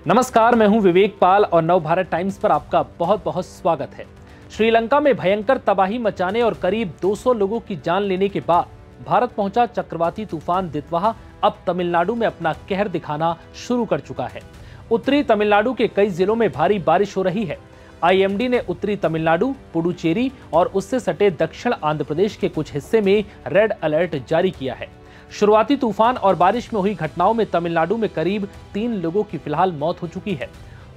नमस्कार, मैं हूं विवेक पाल और नवभारत टाइम्स पर आपका बहुत बहुत स्वागत है। श्रीलंका में भयंकर तबाही मचाने और करीब 200 लोगों की जान लेने के बाद भारत पहुंचा चक्रवाती तूफान दितवाहा अब तमिलनाडु में अपना कहर दिखाना शुरू कर चुका है। उत्तरी तमिलनाडु के कई जिलों में भारी बारिश हो रही है। आईएमडी ने उत्तरी तमिलनाडु, पुडुचेरी और उससे सटे दक्षिण आंध्र प्रदेश के कुछ हिस्से में रेड अलर्ट जारी किया है। शुरुआती तूफान और बारिश में हुई घटनाओं में तमिलनाडु में करीब 3 लोगों की फिलहाल मौत हो चुकी है।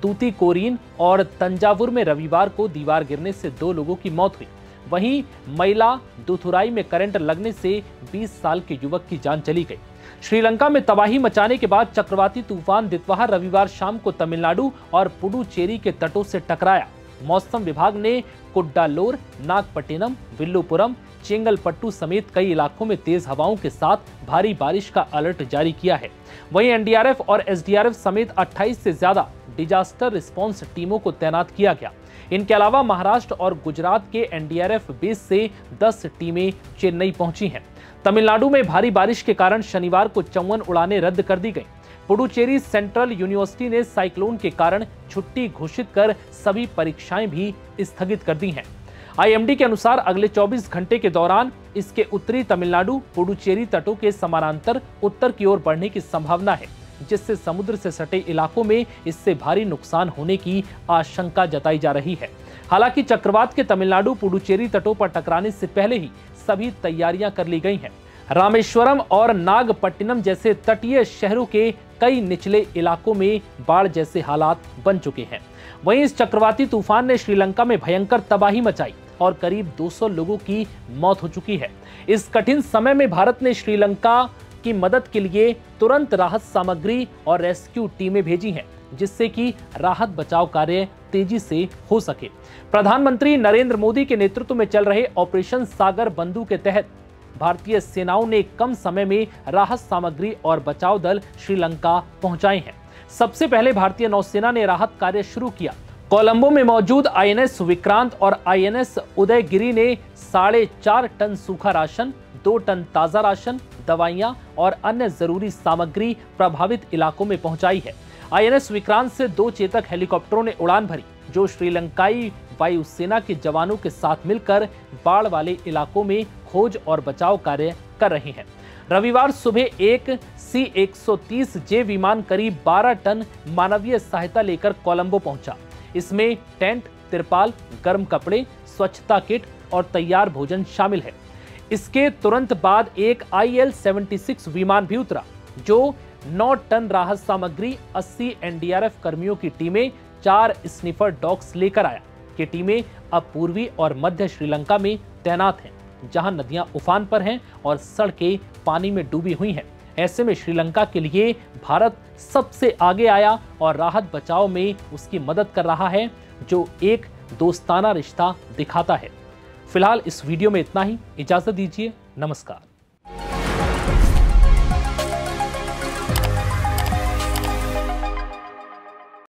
तूतीकोरिन और तंजावुर में रविवार को दीवार गिरने से 2 लोगों की मौत हुई। वहीं मयिलादुथुराई में करंट लगने से 20 साल के युवक की जान चली गई। श्रीलंका में तबाही मचाने के बाद चक्रवाती तूफान दितवाहा रविवार शाम को तमिलनाडु और पुडुचेरी के तटों से टकराया। मौसम विभाग ने कुड्डालोर, नागपट्टिनम, विल्लुपुरम, चेंगलपट्टू समेत कई इलाकों में तेज हवाओं के साथ भारी बारिश का अलर्ट जारी किया है। वहीं एनडीआरएफ और एसडीआरएफ समेत 28 से ज्यादा डिजास्टर रिस्पांस टीमों को तैनात किया गया। इनके अलावा महाराष्ट्र और गुजरात के एनडीआरएफ बेस से 10 टीमें चेन्नई पहुंची हैं। तमिलनाडु में भारी बारिश के कारण शनिवार को 54 उड़ानें रद्द कर दी गई। पुडुचेरी सेंट्रल यूनिवर्सिटी ने साइक्लोन के कारण छुट्टी घोषित कर सभी परीक्षाएं भी स्थगित कर दी हैं। आईएमडी के अनुसार अगले 24 घंटे के दौरान इसके उत्तरी तमिलनाडु, पुडुचेरी तटों के समानांतर उत्तर की ओर बढ़ने की संभावना है, जिससे समुद्र से सटे इलाकों में इससे भारी नुकसान होने की आशंका जताई जा रही है। हालांकि चक्रवात के तमिलनाडु, पुडुचेरी तटों पर टकराने से पहले ही सभी तैयारियां कर ली गई हैं। रामेश्वरम और नागपट्टिनम जैसे तटीय शहरों के कई निचले इलाकों में बाढ़ जैसे हालात बन चुके हैं। वहीं इस चक्रवाती तूफान ने श्रीलंका में भयंकर तबाही मचाई और करीब 200 लोगों की मौत हो चुकी है। इस कठिन समय में भारत ने श्रीलंका की मदद के लिए तुरंत राहत सामग्री और रेस्क्यू टीमें भेजी हैं, जिससे कि राहत बचाव कार्य तेजी से हो सके। प्रधानमंत्री नरेंद्र मोदी के नेतृत्व में चल रहे ऑपरेशन सागर बंधु के तहत भारतीय सेनाओं ने कम समय में राहत सामग्री और बचाव दल श्रीलंका पहुंचाए हैं। सबसे पहले भारतीय नौसेना ने राहत कार्य शुरू किया। कोलंबो में मौजूद आईएनएस विक्रांत और आईएनएस उदयगिरी ने 4.5 टन सूखा राशन, 2 टन ताजा राशन, दवाइयां और अन्य जरूरी सामग्री प्रभावित इलाकों में पहुंचाई है। आईएनएस विक्रांत से 2 चेतक हेलीकॉप्टरों ने उड़ान भरी, जो श्रीलंकाई वायुसेना के जवानों के साथ मिलकर बाढ़ वाले इलाकों में खोज और बचाव कार्य कर रहे हैं। रविवार सुबह एक C-130J विमान करीब 12 टन मानवीय सहायता लेकर कोलंबो पहुंचा। इसमें टेंट, तिरपाल, गर्म कपड़े, स्वच्छता किट और तैयार भोजन शामिल है। इसके तुरंत बाद एक IL-76 विमान भी उतरा, जो 9 टन राहत सामग्री, 80 एनडीआरएफ कर्मियों की टीमें, 4 स्निफर डॉग्स लेकर आया। ये टीमें अब पूर्वी और मध्य श्रीलंका में तैनात हैं, जहां नदियां उफान पर हैं और सड़कें पानी में डूबी हुई हैं। ऐसे में श्रीलंका के लिए भारत सबसे आगे आया और राहत बचाव में उसकी मदद कर रहा है, जो एक दोस्ताना रिश्ता दिखाता है। फिलहाल इस वीडियो में इतना ही। इजाजत दीजिए। नमस्कार।